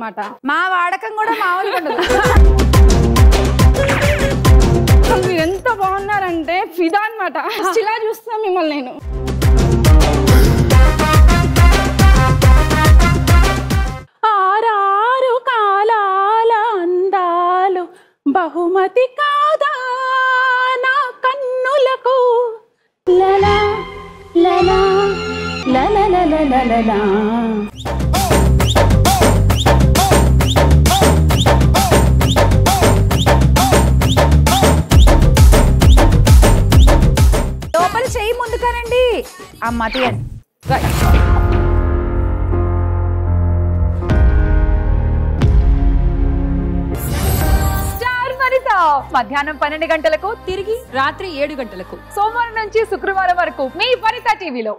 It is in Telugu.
అన్నమాట. మా వాడకం కూడా మామూలుగా ఉండదు. మీరు ఎంత బాగున్నారంటే ఫిదా అన్నమాట. ఇలా చూస్తున్నా మిమ్మల్ని నేను. ఆరారు కాలాల అందాలు బహుమతి కాదా నా కన్నులకు లలా లలా లలా. లోపల చెయ్యి ముందుకానండి. అమ్మ తీయండి. స్టార్ మరిత మధ్యాహ్నం 12 గంటలకు, తిరిగి రాత్రి 7 గంటలకు, సోమవారం నుంచి శుక్రవారం వరకు మీ వనిత టీవీలో.